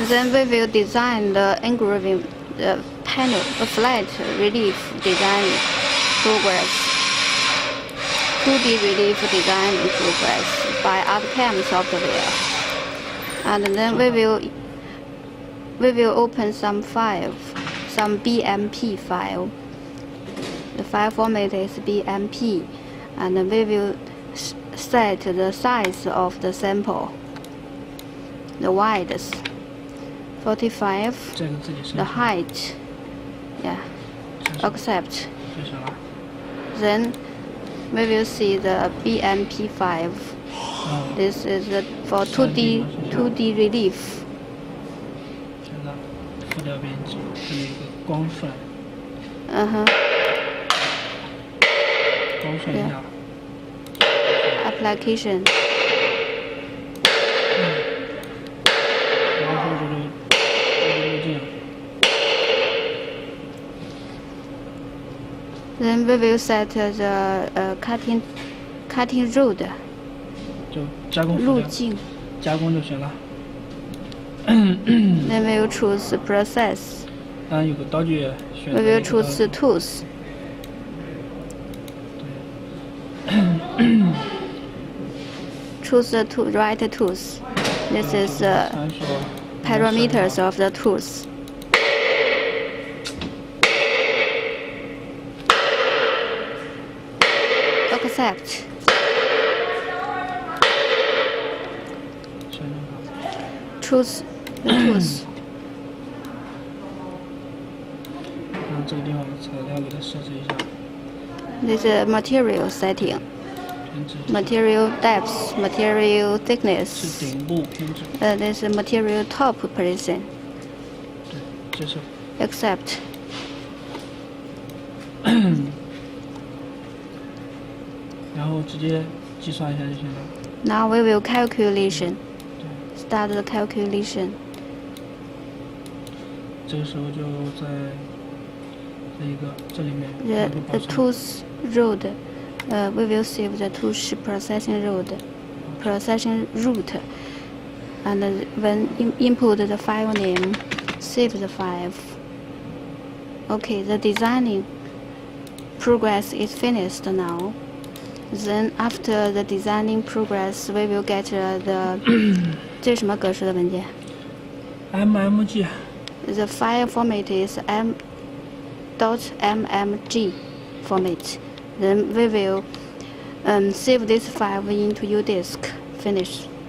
Then we will design the engraving panel, the flat relief design progress. 2D relief design progress by ArtCAM software. And then we will open some file, some BMP file. The file format is BMP, and we will set the size of the sample, the width 45, the height, yeah, accept. Then we will see the BMP file. This is for 2D relief. 复调编辑这里有个光顺。光顺一下。Application. 然后这个这样。Then we will set the cutting road. 就加工路径。加工就行了。Then we will choose process. 当然有个刀具选择。We will choose tools. Choose the right tools. This is the parameters of the tools. Accept. Choose the tools. 然后这个地方材料给它设置一下。This is material setting. Material depth, material thickness. 是顶部偏置。This is material top position. 对，接受。Accept. 然后直接计算一下就行了。Now we will calculation. Start the calculation. 这个时候就在这里面。The tools road. We will save the tools processing route. And when input the file name, save the file. Okay, the designing progress is finished now. Then after the designing progress, we will get the 这是什么格式的文件 ？MMG. The file format is .mmg format. Then we will save this file into your disk. Finish.